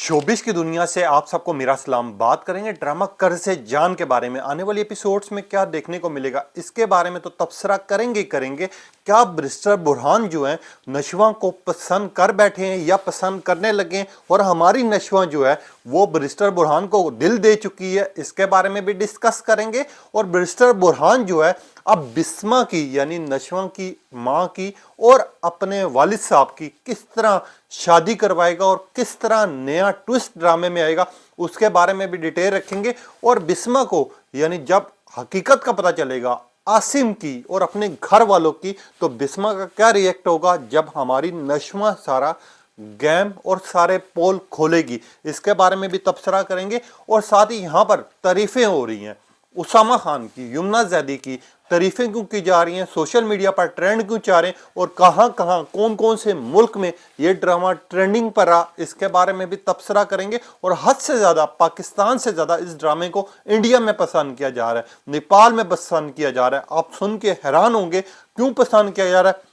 Showbiz की दुनिया से आप सबको मेरा सलाम। बात करेंगे ड्रामा कर्ज़े जान के बारे में। आने वाली एपिसोड्स में क्या देखने को मिलेगा इसके बारे में तो तबसरा करेंगे ही करेंगे। क्या बैरिस्टर बुरहान जो है नशवा को पसंद कर बैठे हैं या पसंद करने लगे हैं, और हमारी नशवा जो है वो बैरिस्टर बुरहान को दिल दे चुकी है, इसके बारे में भी डिस्कस करेंगे। और बैरिस्टर बुरहान जो है अब बिस्मा की यानी नशवा की माँ की और अपने वालिद साहब की किस तरह शादी करवाएगा और किस तरह नया ट्विस्ट ड्रामे में आएगा उसके बारे में भी डिटेल रखेंगे। और बिस्मा को यानी जब हकीकत का पता चलेगा आसिम की और अपने घर वालों की, तो बिस्मा का क्या रिएक्ट होगा जब हमारी नशवा सारा गेम और सारे पोल खोलेगी, इसके बारे में भी तबसरा करेंगे। और साथ ही यहाँ पर तारीफें हो रही हैं उसामा खान की, यमुना जैदी की, तारीफें क्यों की जा रही हैं, सोशल मीडिया पर ट्रेंड क्यों चाह रहे हैं और कहां कहां कौन कौन से मुल्क में ये ड्रामा ट्रेंडिंग पर रहा, इसके बारे में भी तबसरा करेंगे। और हद से ज्यादा पाकिस्तान से ज्यादा इस ड्रामे को इंडिया में पसंद किया जा रहा है, नेपाल में पसंद किया जा रहा है। आप सुन के हैरान होंगे क्यों पसंद किया जा रहा है,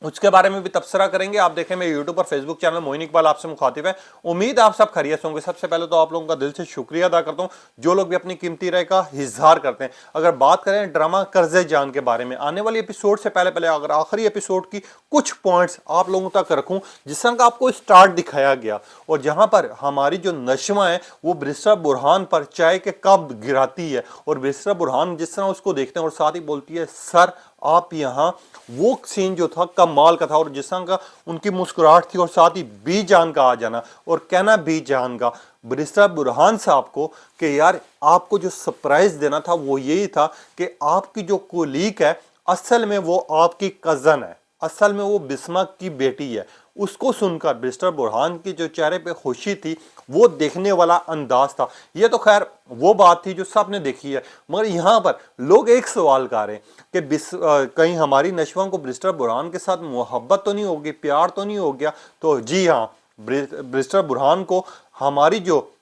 उसके बारे में भी तबसरा करेंगे। आप देखें मेरे यूट्यूब और फेसबुक चैनल मोइन इकबाल आपसे मुखातिब है। उम्मीद आप सब खैरियत होंगे। सबसे पहले तो आप लोगों का दिल से शुक्रिया अदा करता हूं जो लोग भी अपनी कीमती राय का इजहार करते हैं। अगर बात करें ड्रामा कर्ज़े जान के बारे में, आने वाली एपिसोड से पहले पहले अगर आखिरी एपिसोड की कुछ पॉइंट्स आप लोगों तक रखूं जिस तरह का आपको स्टार्ट दिखाया गया, और जहां पर हमारी जो नशवा है वो बैरिस्टर बुरहान पर चाय के कप गिराती है और बैरिस्टर बुरहान जिस तरह उसको देखते हैं और साथ ही बोलती है सर आप यहाँ, वो सीन जो था कमाल का था। और जिस तरह का उनकी मुस्कुराहट थी और साथ ही बी जान का आ जाना और कहना बी जान का बैरिस्टर बुरहान साहब को कि यार आपको जो सरप्राइज देना था वो यही था कि आपकी जो कोलीग है असल में वो आपकी कजन है, असल में वो बिस्मा की बेटी है। उसको सुनकर बैरिस्टर बुरहान की जो चेहरे पे खुशी थी वो देखने वाला अंदाज था। ये तो खैर वो बात थी जो सबने देखी है, मगर यहाँ पर लोग एक सवाल कर रहे हैं कि कहीं हमारी नशवा को बैरिस्टर बुरहान के साथ मोहब्बत तो नहीं होगी, प्यार तो नहीं हो गया। तो जी हाँ, बैरिस्टर बुरहान को हमारी जो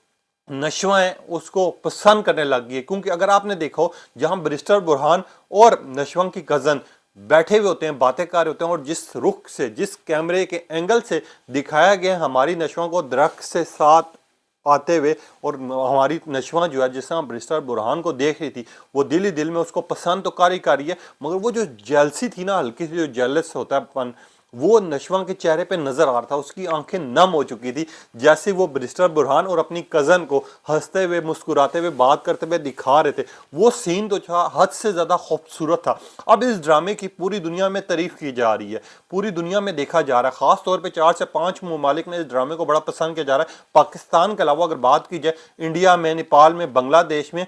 नशवा है उसको पसंद करने लग गई है। क्योंकि अगर आपने देखो जहां बैरिस्टर बुरहान और नशवा की कजन बैठे हुए होते हैं, बातें कर रहे होते हैं, और जिस रुख से जिस कैमरे के एंगल से दिखाया गया हमारी नशवा को दरख्त से साथ आते हुए, और हमारी नशवा जो है जिस तरह बैरिस्टर बुरहान को देख रही थी वो दिल ही दिल में उसको पसंद तो कर रही है, मगर वो जो जेलसी थी ना, हल्की सी जो जेलस होता है पन, वो नशवा के चेहरे पे नजर आ रहा था। उसकी आंखें नम हो चुकी थी जैसे वो बैरिस्टर बुरहान और अपनी कजन को हंसते हुए मुस्कुराते हुए बात करते हुए दिखा रहे थे। वो सीन तो था हद से ज्यादा खूबसूरत था। अब इस ड्रामे की पूरी दुनिया में तारीफ की जा रही है, पूरी दुनिया में देखा जा रहा है, खास तौर पे 4 से 5 ममालिक ने इस ड्रामे को बड़ा पसंद किया जा रहा है। पाकिस्तान के अलावा अगर बात की जाए इंडिया में, नेपाल में, बांग्लादेश में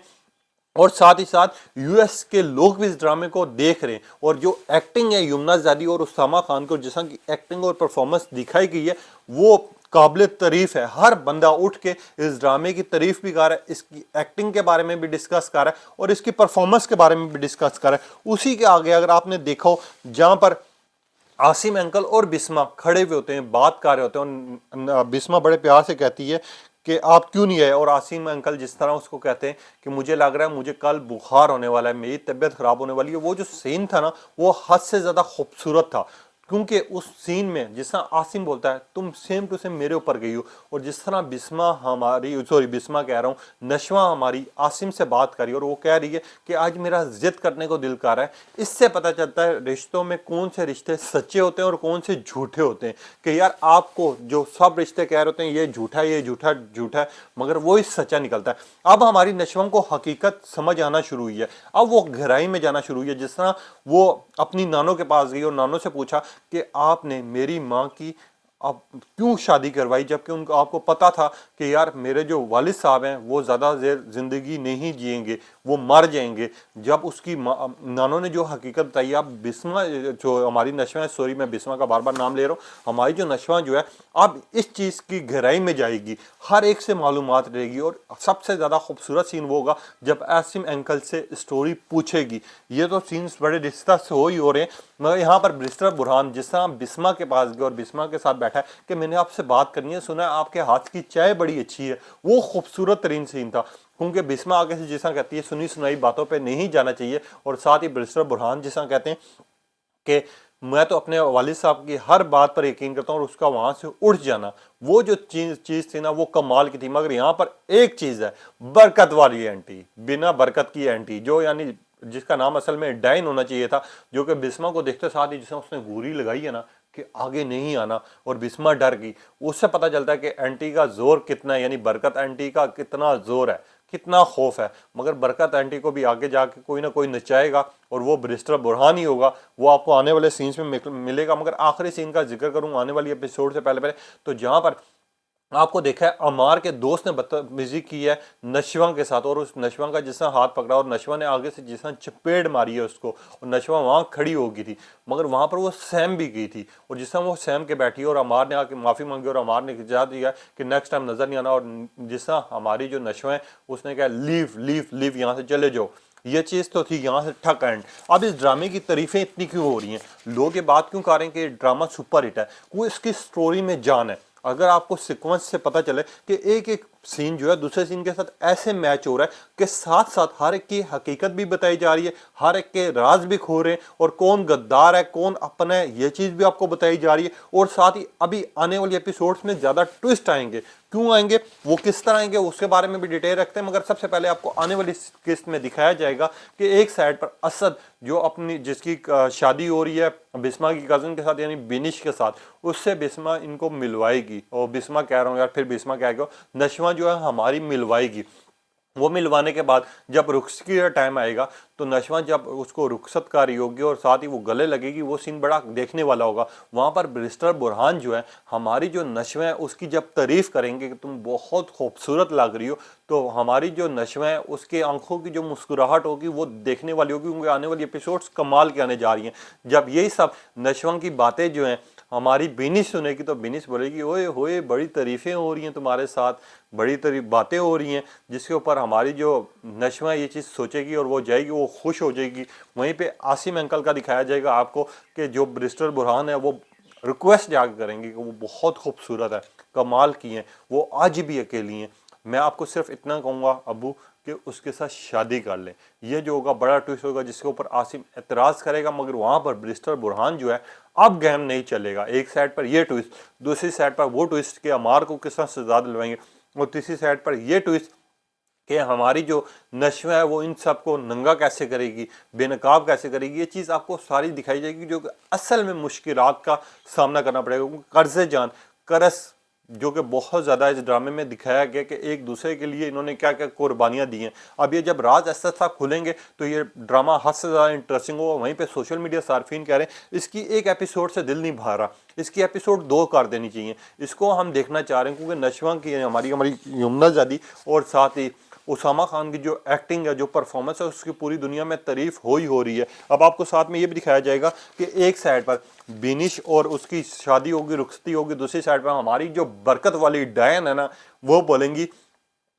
और साथ ही साथ यूएस के लोग भी इस ड्रामे को देख रहे हैं। और जो एक्टिंग है यमुना जैदी और उसामा खान को, जिस तरह की एक्टिंग और परफॉर्मेंस दिखाई गई है वो काबिल तारीफ है। हर बंदा उठ के इस ड्रामे की तारीफ भी कर रहा है, इसकी एक्टिंग के बारे में भी डिस्कस कर रहा है और इसकी परफॉर्मेंस के बारे में भी डिस्कस कर रहा है। उसी के आगे अगर आपने देखा हो जहां पर आसिम अंकल और बिस्मा खड़े हुए होते हैं, बात कर रहे होते हैं, और बिस्मा बड़े प्यार से कहती है कि आप क्यों नहीं आए, और आसिम अंकल जिस तरह उसको कहते हैं कि मुझे लग रहा है मुझे कल बुखार होने वाला है, मेरी तबीयत खराब होने वाली है। वो जो सीन था ना वो हद से ज्यादा खूबसूरत था, क्योंकि उस सीन में जिस तरह आसिम बोलता है तुम सेम टू सेम मेरे ऊपर गई हो, और जिस तरह बिस्मा हमारी, सॉरी बिस्मा कह रहा हूँ, नशवा हमारी आसिम से बात करी और वो कह रही है कि आज मेरा जिद करने को दिल कर रहा है। इससे पता चलता है रिश्तों में कौन से रिश्ते सच्चे होते हैं और कौन से झूठे होते हैं। कि यार आपको जो सब रिश्ते कह रहे होते हैं ये झूठा है, ये झूठा झूठा है, मगर वो ही सच्चा निकलता है। अब हमारी नशवा को हकीकत समझ आना शुरू हुई है, अब वो गहराई में जाना शुरू हुई है। जिस तरह वो अपनी नानों के पास गई और नानों से पूछा कि आपने मेरी माँ की अब क्यों शादी करवाई, जबकि उनको आपको पता था कि यार मेरे जो वालिद साहब हैं वो ज़्यादा देर जिंदगी नहीं जिएंगे, वो मर जाएंगे। जब उसकी नानों ने जो हकीकत बताई, अब बिस्मा जो हमारी नशवा है, सॉरी मैं बिस्मा का बार बार नाम ले रहा हूँ, हमारी जो नशवा जो है अब इस चीज़ की गहराई में जाएगी, हर एक से मालूमात रहेगी। और सबसे ज़्यादा खूबसूरत सीन वो होगा जब आसिम अंकल से स्टोरी पूछेगी। ये तो सीन्स बड़े डिस्कस हो ही हो रहे हैं, मगर यहाँ पर बैरिस्टर बुरहान जिस तरह बिस्मा के पास गए और बिस्मा के साथ बैठा है कि मैंने आपसे बात करनी है, सुना है आपके हाथ की चाय बड़ी अच्छी है, वो खूबसूरत तरीन सीन था। क्योंकि बिस्मा आगे से जिस तरह कहती है सुनी सुनाई बातों पे नहीं जाना चाहिए, और साथ ही बैरिस्टर बुरहान जिस तरह कहते हैं कि मैं तो अपने वालिद साहब की हर बात पर यकीन करता हूँ और उसका वहां से उठ जाना, वो जो चीज थी ना वो कमाल की थी। मगर यहाँ पर एक चीज है, बरकत वाली एंटी, बिना बरकत की एंटी, जो यानी जिसका नाम असल में डाइन होना चाहिए था, जो कि बिस्मा को देखते साथ ही जिसने उसने गोली लगाई है ना कि आगे नहीं आना, और बिस्मा डर गई। उससे पता चलता है कि एंटी का जोर कितना है, यानी बरकत एंटी का कितना जोर है, कितना खौफ है। मगर बरकत आंटी को भी आगे जाके कोई ना कोई नचाएगा और वो ब्रिस्टर बुरहान ही होगा। वो आपको आने वाले सीन्स में मिलेगा। मगर आखिरी सीन का जिक्र करूँ आने वाली एपिसोड से पहले पहले, तो जहां पर आपको देखा है अमार के दोस्त ने बदतमीजी की है नशवा के साथ, और उस नशवा का जिसने हाथ पकड़ा और नशवा ने आगे से जिसने चपेट मारी है उसको, और नशवा वहां खड़ी हो गई थी। मगर वहां पर वो सैम भी गई थी, और जिस वो सैम के बैठी और अमार ने आके माफी मांगी और अमार ने इजाजत दिया कि नेक्स्ट टाइम नजर नहीं आना। और जिस हमारी जो नशवा है उसने कहा लीव लीव लीव, यहाँ से चले जाओ। ये चीज तो थी यहाँ से ठक एंड। अब इस ड्रामे की तारीफें इतनी क्यों हो रही हैं, लोग ये बात क्यों कर रहे हैं कि ड्रामा सुपर हिट है? वो इसकी स्टोरी में जान है। अगर आपको सीक्वेंस से पता चले कि एक एक सीन जो है दूसरे सीन के साथ ऐसे मैच हो रहा है कि साथ साथ हर एक की हकीकत भी बताई जा रही है, हर एक के राज भी खो रहे हैं, और कौन गद्दार है कौन अपना है ये चीज भी आपको बताई जा रही है। और साथ ही अभी आने वाली एपिसोड्स में ज्यादा ट्विस्ट आएंगे, क्यों आएंगे, वो किस तरह आएंगे, उसके बारे में भी डिटेल रखते हैं। मगर सबसे पहले आपको आने वाली किस्त में दिखाया जाएगा कि एक साइड पर असद जो अपनी जिसकी शादी हो रही है बिस्मा की कजन के साथ यानी बिनिश के साथ, उससे बिस्मा इनको मिलवाएगी। और बिस्मा कह रहा हूँ यार, फिर बिस्मा कह गया नशवा जो है हमारी मिलवाएगी। वो मिलवाने के बाद जब रुखसत का टाइम आएगा तो नशवा जब उसको रुखसत कर रही होगी और साथ ही वो गले लगेगी, वो सीन बड़ा देखने वाला होगा। वहाँ पर ब्रिस्टर बुरहान जो है हमारी जो नशवा है उसकी जब तारीफ करेंगे कि तुम बहुत खूबसूरत लग रही हो, तो हमारी जो नशवा है उसके आंखों की जो मुस्कुराहट होगी वो देखने वाली होगी, क्योंकि आने वाली एपिसोड्स कमाल के आने जा रही हैं। जब यही सब नशवा की बातें जो हैं हमारी बिनिश सुनेगी तो बिनिश बोलेगी ओए होए बड़ी तारीफें हो रही हैं तुम्हारे साथ, बड़ी तारीफ बातें हो रही हैं, जिसके ऊपर हमारी जो नशवा ये चीज़ सोचेगी और वो जाएगी, वो खुश हो जाएगी। वहीं पे आसिम अंकल का दिखाया जाएगा आपको कि जो ब्रिस्टर बुरहान है वो रिक्वेस्ट जाकर करेंगे कि वो बहुत खूबसूरत है, कमाल की हैं, वो आज भी अकेली हैं। मैं आपको सिर्फ इतना कहूँगा अबू कि उसके साथ शादी कर लें। ये जो होगा बड़ा ट्विस्ट होगा जिसके ऊपर आसिम एतराज़ करेगा, मगर वहाँ पर ब्रिस्टर बुरहान जो है अब गेम नहीं चलेगा। एक साइड पर ये ट्विस्ट, दूसरी साइड पर वो ट्विस्ट कि अमार को किस तरह सजा दिलवाएंगे, और तीसरी साइड पर ये ट्विस्ट कि हमारी जो नशवा है वो इन सबको नंगा कैसे करेगी, बेनकाब कैसे करेगी। ये चीज़ आपको सारी दिखाई जाएगी जो कि असल में मुश्किलात का सामना करना पड़ेगा, क्योंकि कर्ज़े जान करस जो कि बहुत ज़्यादा इस ड्रामे में दिखाया गया कि एक दूसरे के लिए इन्होंने क्या क्या कुर्बानियाँ दी हैं। अब ये जब राज ऐसा सा खुलेंगे तो ये ड्रामा हद से ज़्यादा इंटरेस्टिंग होगा। वहीं पे सोशल मीडिया सार्फिन कह रहे हैं इसकी एक एपिसोड से दिल नहीं भर रहा, इसकी एपिसोड 2 कर देनी चाहिए। इसको हम देखना चाह रहे हैं क्योंकि नशवा की हमारी हमारी यमुना ज़ादी और साथ ही उसामा खान की जो एक्टिंग है, जो परफॉर्मेंस है, उसकी पूरी दुनिया में तारीफ हो रही है। अब आपको साथ में ये भी दिखाया जाएगा कि एक साइड पर बिनिश और उसकी शादी होगी, रुखसती होगी, दूसरी साइड पर हमारी जो बरकत वाली डायन है ना, वो बोलेंगी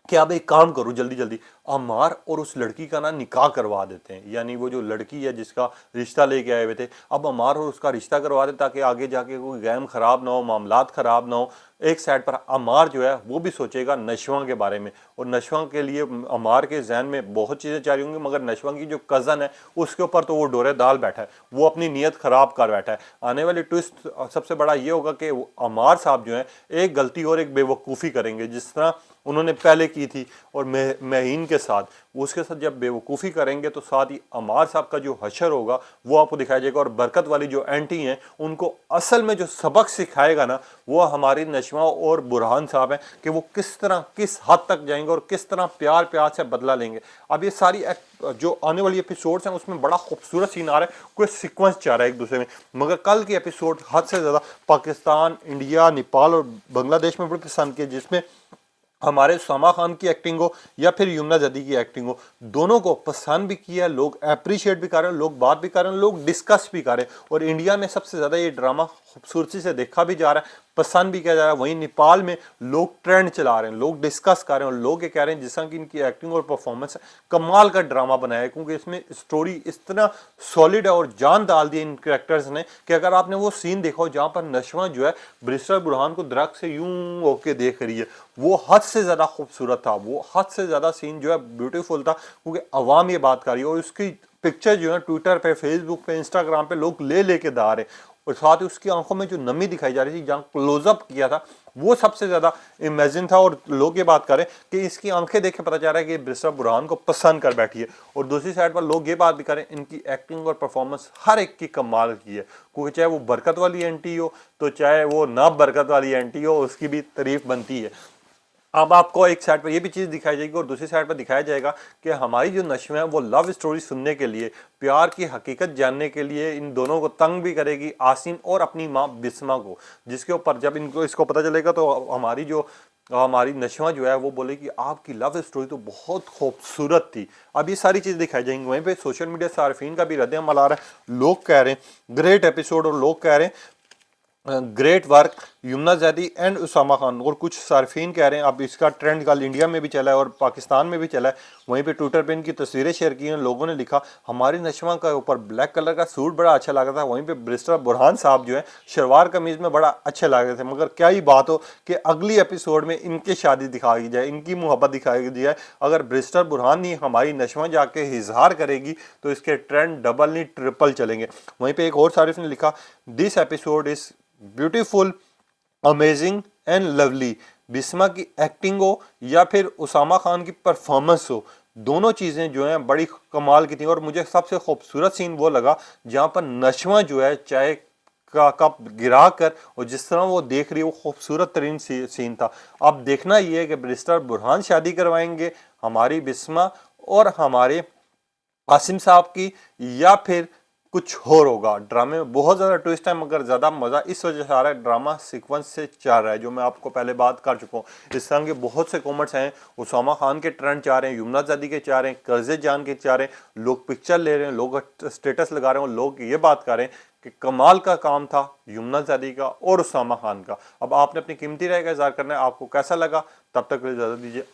कि अब एक काम करो जल्दी जल्दी अमार और उस लड़की का ना निकाह करवा देते हैं। यानी वो जो लड़की है जिसका रिश्ता लेके आए हुए थे, अब अमार और उसका रिश्ता करवा दें ताकि आगे जाके कोई गैम खराब ना हो, मामलात खराब ना हो। एक साइड पर अमार जो है वो भी सोचेगा नशवा के बारे में, और नशवा के लिए अमार के जहन में बहुत चीज़ें चाह रही होंगी, मगर नशवा की जो कज़न है उसके ऊपर तो वो डोरे दाल बैठा है, वो अपनी नीयत ख़राब कर बैठा है। आने वाली ट्विस्ट सबसे बड़ा ये होगा कि अमार साहब जो है एक गलती और एक बेवकूफ़ी करेंगे, जिस तरह उन्होंने पहले की थी और महीन के साथ, उसके साथ जब बेवकूफ़ी करेंगे तो साथ ही अमार साहब का जो हशर होगा वो आपको दिखाया जाएगा। और बरकत वाली जो एंटी हैं उनको असल में जो सबक सिखाएगा ना वो हमारी नशवा और बुरहान साहब हैं कि वो किस तरह किस हद तक जाएंगे और किस तरह प्यार प्यार से बदला लेंगे। अब ये सारी जो आने वाली एपिसोड्स हैं उसमें बड़ा खूबसूरत सीन आ रहा है, कोई सीक्वेंस चाह रहा है एक दूसरे में। मगर कल की एपिसोड हद से ज़्यादा पाकिस्तान, इंडिया, नेपाल और बांग्लादेश में बड़ी पसंद की, जिसमें हमारे उसामा खान की एक्टिंग हो या फिर यमुना जदी की एक्टिंग हो, दोनों को पसंद भी किया, लोग अप्रिशिएट भी कर रहे हैं, लोग बात भी कर रहे हैं, लोग डिस्कस भी कर रहे हैं। और इंडिया में सबसे ज़्यादा ये ड्रामा खूबसूरती से देखा भी जा रहा है, पसंद भी किया जा रहा है। वहीं नेपाल में लोग ट्रेंड चला रहे हैं, लोग डिस्कस कर रहे हैं, और लोग ये कह रहे हैं जिस तरह की इनकी एक्टिंग और परफॉर्मेंस है, कमाल का ड्रामा बनाया है, क्योंकि इसमें स्टोरी इस तरह सॉलिड है और जान डाल दी इन कैरेक्टर्स ने कि अगर आपने वो सीन देखा हो जहाँ पर नशवा जो है ब्रिस्टर बुरहान को दरख्त से यूं होके देख रही है, वो हद से ज़्यादा खूबसूरत था, वो हद से ज़्यादा सीन जो है ब्यूटीफुल था, क्योंकि अवाम ये बात कर रही है। और उसकी पिक्चर जो है ट्विटर पे, फेसबुक पे, इंस्टाग्राम पे लोग ले लेके दा रहे, और साथ ही उसकी आंखों में जो नमी दिखाई जा रही थी, जहाँ क्लोजअप किया था वो सबसे ज्यादा इमेजिन था। और लोग ये बात करें कि इसकी आंखें देख के पता चल रहा है कि ब्रिस्टर बुरहान को पसंद कर बैठी है। और दूसरी साइड पर लोग ये बात भी करें, इनकी एक्टिंग और परफॉर्मेंस हर एक की कमाल की है, क्योंकि चाहे वो बरकत वाली एंटी हो तो चाहे वो ना बरकत वाली एंटी हो, उसकी भी तारीफ बनती है। अब आपको एक साइड पर ये भी चीज़ दिखाई जाएगी और दूसरी साइड पर दिखाया जाएगा कि हमारी जो नश्में हैं वो लव स्टोरी सुनने के लिए, प्यार की हकीकत जानने के लिए इन दोनों को तंग भी करेगी, आसिम और अपनी माँ बिस्मा को, जिसके ऊपर जब इनको इसको पता चलेगा तो हमारी नशवा जो है वो बोलेगी आपकी लव स्टोरी तो बहुत खूबसूरत थी। अब ये सारी चीज़ दिखाई जाएंगी। वहीं पे सोशल मीडिया सार्फिन का भी रद्द-ए-अमल आ रहा है, लोग कह रहे हैं ग्रेट एपिसोड, और लोग कह रहे हैं great work Yamuna Zaidi and Usama Khan, और कुछ सार्फिन कह रहे हैं अब इसका ट्रेंड कल इंडिया में भी चला है और पाकिस्तान में भी चला है। वहीं पे ट्विटर पे इनकी तस्वीरें शेयर की हैं, लोगों ने लिखा हमारी नशवा का ऊपर ब्लैक कलर का सूट बड़ा अच्छा लगा था, वहीं पे ब्रिस्टर बुरहान साहब जो है शलवार कमीज में बड़ा अच्छे लग रहे थे। मगर क्या ही बात हो कि अगली एपिसोड में इनकी शादी दिखाई जाए, इनकी मोहब्बत दिखाई जाए। अगर ब्रिस्टर बुरहान ही हमारी नशवा जाके इजहार करेगी तो इसके ट्रेंड डबल नहीं ट्रिपल चलेंगे। वहीं पे एक और सारिफ ने लिखा this episode is beautiful, amazing and lovely. Bisma की एक्टिंग हो या फिर उसामा खान की परफॉर्मेंस हो, दोनों चीज़ें जो हैं बड़ी कमाल की थी। और मुझे सबसे खूबसूरत सीन वो लगा जहाँ पर नशवा जो है चाय का कप गिरा कर और जिस तरह वो देख रही है, वो खूबसूरत तरीन सीन था। अब देखना ये है कि ब्रिस्टर बुरहान शादी करवाएंगे हमारी बिस्मा और हमारे आसिम साहब की, या फिर कुछ और होगा। ड्रामे में बहुत ज़्यादा ट्विस्ट है, मगर ज़्यादा मज़ा इस वजह से आ रहा है ड्रामा सीक्वेंस से चल रहा है, जो मैं आपको पहले बात कर चुका हूँ। इस तरह के बहुत से कॉमेंट्स हैं, उसामा खान के ट्रेंड चाह रहे हैं, यमुना जैदी के चाह रहे हैं, कर्जे जान के चाह रहे हैं, लोग पिक्चर ले रहे हैं, लोग स्टेटस लगा रहे हैं, और लोग ये बात कर रहे हैं कि कमाल का काम था यमुना जैदी का और उसामा खान का। अब आपने अपनी कीमती राय का इज़हार करना है, आपको कैसा लगा। तब तक के लिए इजाज़त दीजिए।